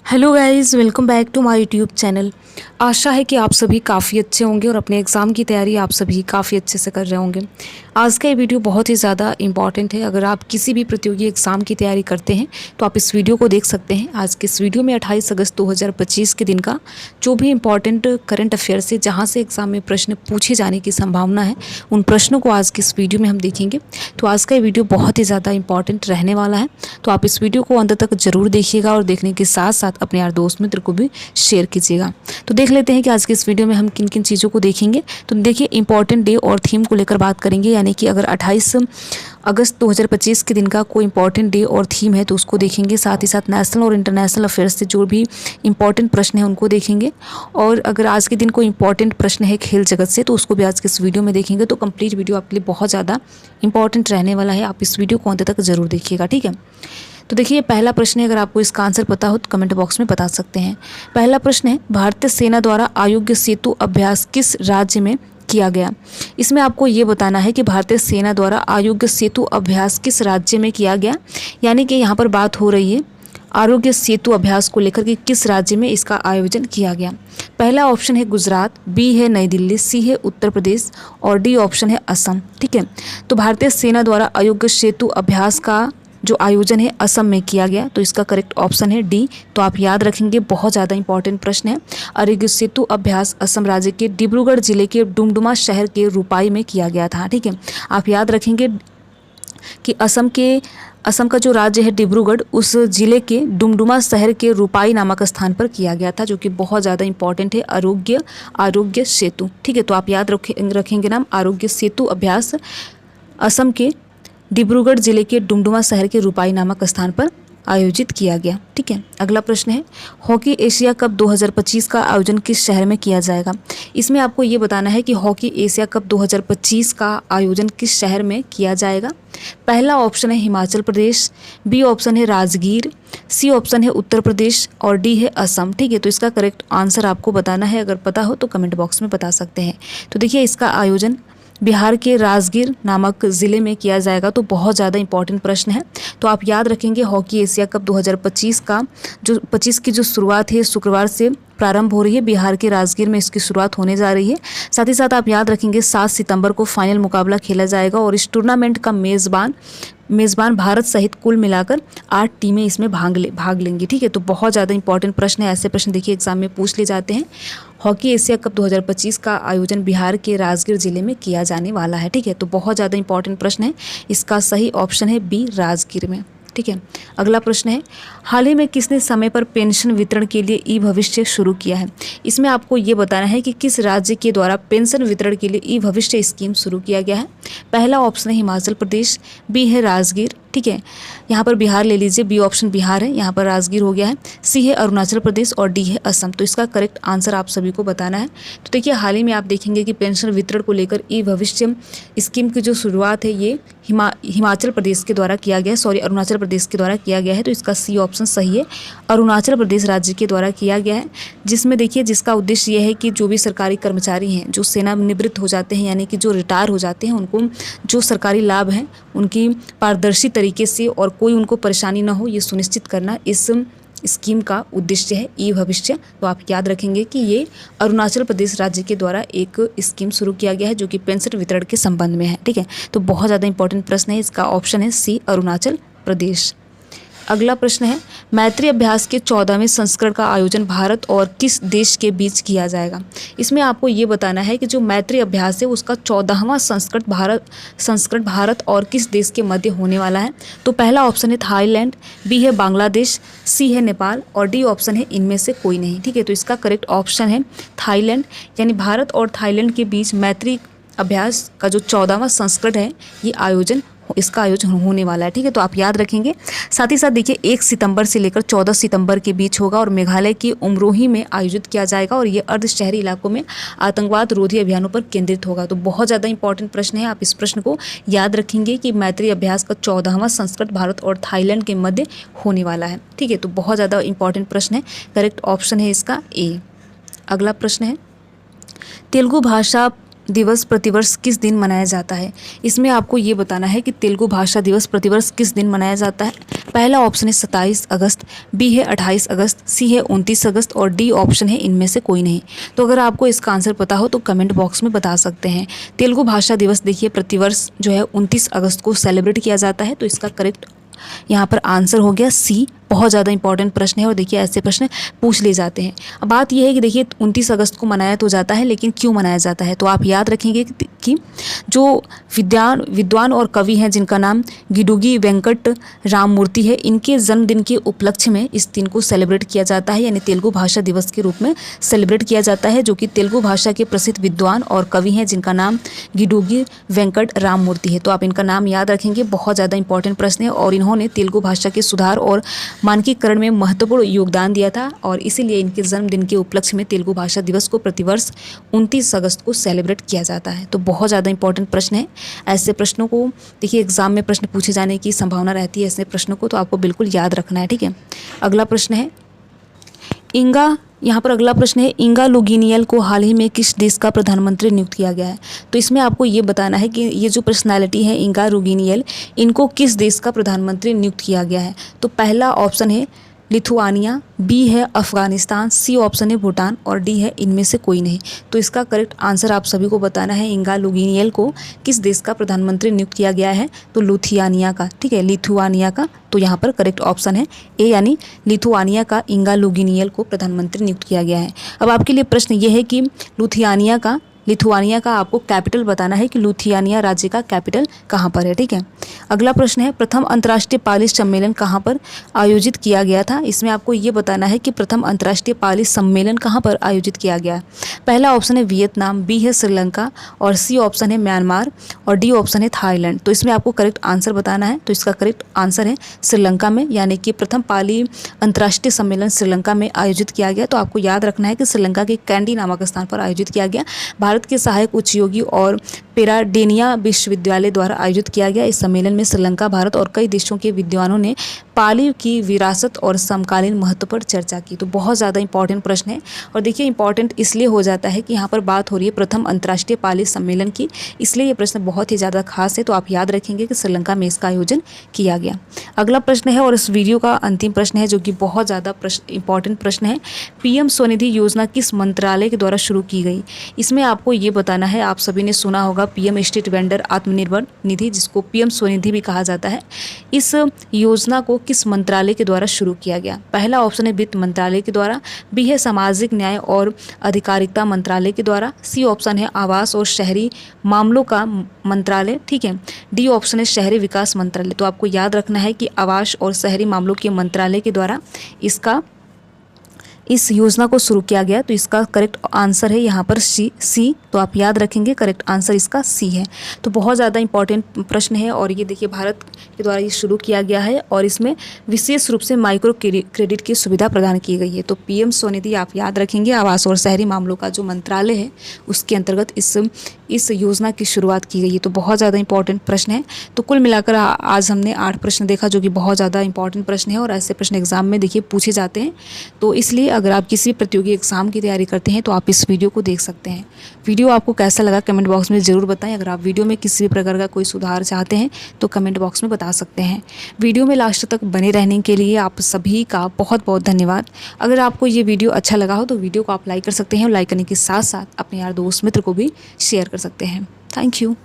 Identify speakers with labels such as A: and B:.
A: Hello guys, welcome back to my YouTube channel. आशा है कि आप सभी काफ़ी अच्छे होंगे और अपने एग्ज़ाम की तैयारी आप सभी काफ़ी अच्छे से कर रहे होंगे। आज का ये वीडियो बहुत ही ज़्यादा इम्पॉर्टेंट है। अगर आप किसी भी प्रतियोगी एग्ज़ाम की तैयारी करते हैं तो आप इस वीडियो को देख सकते हैं। आज के इस वीडियो में 28 अगस्त 2025 के दिन का जो भी इम्पॉर्टेंट करंट अफेयर्स है, जहाँ से एग्ज़ाम में प्रश्न पूछे जाने की संभावना है, उन प्रश्नों को आज के इस वीडियो में हम देखेंगे। तो आज का ये वीडियो बहुत ही ज़्यादा इंपॉर्टेंट रहने वाला है, तो आप इस वीडियो को अंत तक ज़रूर देखिएगा और देखने के साथ साथ अपने यार दोस्त मित्र को भी शेयर कीजिएगा। तो देख लेते हैं कि आज के इस वीडियो में हम किन किन चीज़ों को देखेंगे। तो देखिए, इंपॉर्टेंट डे और थीम को लेकर बात करेंगे, यानी कि अगर 28 अगस्त 2025 के दिन का कोई इंपॉर्टेंट डे और थीम है तो उसको देखेंगे। साथ ही साथ नेशनल और इंटरनेशनल अफेयर्स से जो भी इंपॉर्टेंट प्रश्न हैं उनको देखेंगे। और अगर आज के दिन कोई इंपॉर्टेंट प्रश्न है खेल जगत से तो उसको भी आज के इस वीडियो में देखेंगे। तो कंप्लीट वीडियो आपके लिए बहुत ज़्यादा इंपॉर्टेंट रहने वाला है। आप इस वीडियो को अंत तक ज़रूर देखिएगा, ठीक है। तो देखिए, पहला प्रश्न है, अगर आपको इसका आंसर पता हो तो कमेंट बॉक्स में बता सकते हैं। पहला प्रश्न है, भारतीय सेना द्वारा अयोग्य सेतु अभ्यास किस राज्य में किया गया। इसमें आपको ये बताना है कि भारतीय सेना द्वारा अयोग्य सेतु अभ्यास किस राज्य में किया गया, यानी कि यहाँ पर बात हो रही है आरोग्य सेतु अभ्यास को लेकर के किस राज्य में इसका आयोजन किया गया। पहला ऑप्शन है गुजरात, बी है नई दिल्ली, सी है उत्तर प्रदेश और डी ऑप्शन है असम, ठीक है। तो भारतीय सेना द्वारा अयोग्य सेतु अभ्यास का जो आयोजन है असम में किया गया, तो इसका करेक्ट ऑप्शन है डी। तो आप याद रखेंगे, बहुत ज़्यादा इंपॉर्टेंट प्रश्न है। अयोग्य सेतु अभ्यास असम राज्य के डिब्रूगढ़ जिले के डुमडुमा शहर के रूपाई में किया गया था, ठीक है। आप याद रखेंगे कि असम का जो राज्य है डिब्रूगढ़, उस जिले के डुमडुमा शहर के रूपाई नामक स्थान पर किया गया था, जो कि बहुत ज़्यादा इंपॉर्टेंट है। आरोग्य सेतु, ठीक है। तो आप याद रखेंगे नाम, आरोग्य सेतु अभ्यास असम के डिब्रूगढ़ जिले के डुमडुमा शहर के रूपाई नामक स्थान पर आयोजित किया गया, ठीक है। अगला प्रश्न है, हॉकी एशिया कप 2025 का आयोजन किस शहर में किया जाएगा। इसमें आपको ये बताना है कि हॉकी एशिया कप 2025 का आयोजन किस शहर में किया जाएगा। पहला ऑप्शन है हिमाचल प्रदेश, बी ऑप्शन है राजगीर, सी ऑप्शन है उत्तर प्रदेश और डी है असम, ठीक है। तो इसका करेक्ट आंसर आपको बताना है। अगर पता हो तो कमेंट बॉक्स में बता सकते हैं। तो देखिए, इसका आयोजन बिहार के राजगीर नामक ज़िले में किया जाएगा। तो बहुत ज़्यादा इंपॉर्टेंट प्रश्न है। तो आप याद रखेंगे, हॉकी एशिया कप 2025 का जो 25 की जो शुरुआत है शुक्रवार से प्रारंभ हो रही है। बिहार के राजगीर में इसकी शुरुआत होने जा रही है। साथ ही साथ आप याद रखेंगे 7 सितंबर को फाइनल मुकाबला खेला जाएगा और इस टूर्नामेंट का मेज़बान भारत सहित कुल मिलाकर 8 टीमें इसमें भाग लेंगी, ठीक है। तो बहुत ज़्यादा इंपॉर्टेंट प्रश्न है। ऐसे प्रश्न देखिए एग्जाम में पूछ ले जाते हैं। हॉकी एशिया कप 2025 का आयोजन बिहार के राजगीर जिले में किया जाने वाला है, ठीक है। तो बहुत ज़्यादा इंपॉर्टेंट प्रश्न है। इसका सही ऑप्शन है बी, राजगीर में, ठीक है। अगला प्रश्न है, हाल ही में किसने समय पर पेंशन वितरण के लिए ई भविष्य शुरू किया है। इसमें आपको ये बताना है कि किस राज्य के द्वारा पेंशन वितरण के लिए ई भविष्य स्कीम शुरू किया गया है। पहला ऑप्शन है हिमाचल प्रदेश, बी है राजगीर, ठीक है। यहाँ पर बिहार ले लीजिए, बी ऑप्शन बिहार है, यहाँ पर राजगीर हो गया है। सी है अरुणाचल प्रदेश और डी है असम। तो इसका करेक्ट आंसर आप सभी को बताना है। तो देखिए, हाल ही में आप देखेंगे कि पेंशन वितरण को लेकर ई भविष्य स्कीम की जो शुरुआत है ये हिमाचल प्रदेश के द्वारा किया गया है, अरुणाचल प्रदेश के द्वारा किया गया है। तो इसका सी ऑप्शन सही है, अरुणाचल प्रदेश राज्य के द्वारा किया गया है। जिसमें देखिए, जिसका उद्देश्य यह है कि जो भी सरकारी कर्मचारी हैं जो सेवानिवृत्त हो जाते हैं, यानी कि जो रिटायर हो जाते हैं, उनको जो सरकारी लाभ हैं उनकी पारदर्शी तरीके से और कोई उनको परेशानी ना हो, ये सुनिश्चित करना इस स्कीम का उद्देश्य है, ई भविष्य। तो आप याद रखेंगे कि ये अरुणाचल प्रदेश राज्य के द्वारा एक स्कीम शुरू किया गया है जो कि पेंशन वितरण के संबंध में है, ठीक है। तो बहुत ज़्यादा इंपॉर्टेंट प्रश्न है। इसका ऑप्शन है सी, अरुणाचल प्रदेश। अगला प्रश्न है, मैत्री अभ्यास के 14वें संस्करण का आयोजन भारत और किस देश के बीच किया जाएगा। इसमें आपको ये बताना है कि जो मैत्री अभ्यास है उसका 14वां संस्करण भारत और किस देश के मध्य होने वाला है। तो पहला ऑप्शन है थाईलैंड, बी है बांग्लादेश, सी है नेपाल और डी ऑप्शन है इनमें से कोई नहीं, ठीक है। तो इसका करेक्ट ऑप्शन है थाईलैंड, यानी भारत और थाईलैंड के बीच मैत्री अभ्यास का जो 14वां संस्करण है इसका आयोजन होने वाला है, ठीक है। तो आप याद रखेंगे। साथ ही साथ देखिए, 1 सितंबर से लेकर 14 सितंबर के बीच होगा और मेघालय के उमरोही में आयोजित किया जाएगा और ये अर्ध शहरी इलाकों में आतंकवाद रोधी अभियानों पर केंद्रित होगा। तो बहुत ज़्यादा इंपॉर्टेंट प्रश्न है। आप इस प्रश्न को याद रखेंगे कि मैत्री अभ्यास का 14वां संस्करण भारत और थाईलैंड के मध्य होने वाला है, ठीक है। तो बहुत ज़्यादा इंपॉर्टेंट प्रश्न है। करेक्ट ऑप्शन है इसका ए। अगला प्रश्न है, तेलुगु भाषा दिवस प्रतिवर्ष किस दिन मनाया जाता है। इसमें आपको ये बताना है कि तेलुगु भाषा दिवस प्रतिवर्ष किस दिन मनाया जाता है। पहला ऑप्शन है 27 अगस्त, बी है 28 अगस्त, सी है 29 अगस्त और डी ऑप्शन है इनमें से कोई नहीं। तो अगर आपको इसका आंसर पता हो तो कमेंट बॉक्स में बता सकते हैं। तेलुगु भाषा दिवस देखिए प्रतिवर्ष जो है 29 अगस्त को सेलिब्रेट किया जाता है। तो इसका करेक्ट यहाँ पर आंसर हो गया सी। बहुत ज़्यादा इंपॉर्टेंट प्रश्न है और देखिए ऐसे प्रश्न पूछ लिए जाते हैं। अब बात यह है कि देखिए 29 अगस्त को मनाया तो जाता है, लेकिन क्यों मनाया जाता है। तो आप याद रखेंगे कि जो विद्वान और कवि हैं जिनका नाम गिडुगी वेंकट राममूर्ति है, इनके जन्मदिन के उपलक्ष्य में इस दिन को सेलिब्रेट किया जाता है, यानी तेलुगु भाषा दिवस के रूप में सेलिब्रेट किया जाता है, जो कि तेलुगु भाषा के प्रसिद्ध विद्वान और कवि हैं जिनका नाम गिडुगी वेंकट राममूर्ति है। तो आप इनका नाम याद रखेंगे। बहुत ज़्यादा इंपॉर्टेंट प्रश्न है और इन्होंने तेलुगु भाषा के सुधार और मानकीकरण में महत्वपूर्ण योगदान दिया था और इसीलिए इनके जन्मदिन के उपलक्ष्य में तेलुगु भाषा दिवस को प्रतिवर्ष 29 अगस्त को सेलिब्रेट किया जाता है। तो बहुत ज़्यादा इंपॉर्टेंट प्रश्न है। ऐसे प्रश्नों को देखिए एग्जाम में प्रश्न पूछे जाने की संभावना रहती है ऐसे प्रश्नों को, तो आपको बिल्कुल याद रखना है। ठीक है, अगला प्रश्न है यहाँ पर अगला प्रश्न है इंगा लुगिनियल को हाल ही में किस देश का प्रधानमंत्री नियुक्त किया गया है। तो इसमें आपको ये बताना है कि ये जो पर्सनालिटी है इंगा लुगिनियल, इनको किस देश का प्रधानमंत्री नियुक्त किया गया है। तो पहला ऑप्शन है लिथुआनिया, बी है अफगानिस्तान, सी ऑप्शन है भूटान और डी है इनमें से कोई नहीं। तो इसका करेक्ट आंसर आप सभी को बताना है। इंगा लुगिनियल को किस देश का प्रधानमंत्री नियुक्त किया गया है। तो लिथुआनिया का, ठीक है, लिथुआनिया का। तो यहाँ पर करेक्ट ऑप्शन है ए, यानी लिथुआनिया का इंगा लुगिनियल को प्रधानमंत्री नियुक्त किया गया है। अब आपके लिए प्रश्न ये है कि लिथुआनिया का आपको कैपिटल बताना है कि लिथुआनिया राज्य का कैपिटल कहाँ पर है। ठीक है, अगला प्रश्न है प्रथम अंतर्राष्ट्रीय पाली सम्मेलन कहाँ पर आयोजित किया गया था। इसमें आपको ये बताना है कि प्रथम अंतर्राष्ट्रीय पाली सम्मेलन कहाँ पर आयोजित किया गया। पहला ऑप्शन है वियतनाम, बी है श्रीलंका और सी ऑप्शन है म्यांमार और डी ऑप्शन है थाईलैंड। तो इसमें आपको करेक्ट आंसर बताना है। तो इसका करेक्ट आंसर है श्रीलंका में, यानी कि प्रथम पाली अंतर्राष्ट्रीय सम्मेलन श्रीलंका में आयोजित किया गया। तो आपको याद रखना है कि श्रीलंका के कैंडी नामक स्थान पर आयोजित किया गया। भारत के सहायक उच्च योगी और पेराडेनिया विश्वविद्यालय द्वारा आयोजित किया गया। इस सम्मेलन में श्रीलंका, भारत और कई देशों के विद्वानों ने पाली की विरासत और समकालीन महत्व पर चर्चा की। तो बहुत ज़्यादा इंपॉर्टेंट प्रश्न है और देखिए इंपॉर्टेंट इसलिए हो जाता है कि यहाँ पर बात हो रही है प्रथम अंतर्राष्ट्रीय पाली सम्मेलन की, इसलिए ये प्रश्न बहुत ही ज़्यादा खास है। तो आप याद रखेंगे कि श्रीलंका में इसका आयोजन किया गया। अगला प्रश्न है और इस वीडियो का अंतिम प्रश्न है जो कि बहुत ज़्यादा इंपॉर्टेंट प्रश्न है। पीएम स्वनिधि योजना किस मंत्रालय के द्वारा शुरू की गई। इसमें आपको ये बताना है, आप सभी ने सुना होगा PM street vendor Atmanirbhar Nidhi, जिसको पीएम स्वनिधि भी कहा जाता है। इस योजना को किस मंत्रालय के द्वारा शुरू किया गया। पहला ऑप्शन है वित्त मंत्रालय के द्वारा, बी है सामाजिक न्याय और अधिकारिता मंत्रालय के द्वारा, सी ऑप्शन है आवास और शहरी मामलों का मंत्रालय, ठीक है, डी ऑप्शन है शहरी विकास मंत्रालय। तो आपको याद रखना है कि आवास और शहरी मामलों के मंत्रालय के द्वारा इस योजना को शुरू किया गया। तो इसका करेक्ट आंसर है यहाँ पर सी। तो आप याद रखेंगे करेक्ट आंसर इसका सी है। तो बहुत ज़्यादा इंपॉर्टेंट प्रश्न है और ये देखिए भारत के द्वारा ये शुरू किया गया है और इसमें विशेष रूप से माइक्रो क्रेडिट की सुविधा प्रदान की गई है। तो पीएम स्वनिधि आप याद रखेंगे, आवास और शहरी मामलों का जो मंत्रालय है उसके अंतर्गत इस योजना की शुरुआत की गई है। तो बहुत ज़्यादा इंपॉर्टेंट प्रश्न है। तो कुल मिलाकर आज हमने 8 प्रश्न देखा जो कि बहुत ज़्यादा इंपॉर्टेंट प्रश्न है और ऐसे प्रश्न एग्जाम में देखिए पूछे जाते हैं। तो इसलिए अगर आप किसी प्रतियोगी एग्जाम की तैयारी करते हैं तो आप इस वीडियो को देख सकते हैं। वीडियो आपको कैसा लगा कमेंट बॉक्स में ज़रूर बताएं। अगर आप वीडियो में किसी भी प्रकार का कोई सुधार चाहते हैं तो कमेंट बॉक्स में बता सकते हैं। वीडियो में लास्ट तक बने रहने के लिए आप सभी का बहुत बहुत धन्यवाद। अगर आपको ये वीडियो अच्छा लगा हो तो वीडियो को आप लाइक कर सकते हैं और लाइक करने के साथ साथ अपने यार दोस्त मित्र को भी शेयर कर सकते हैं। Thank you.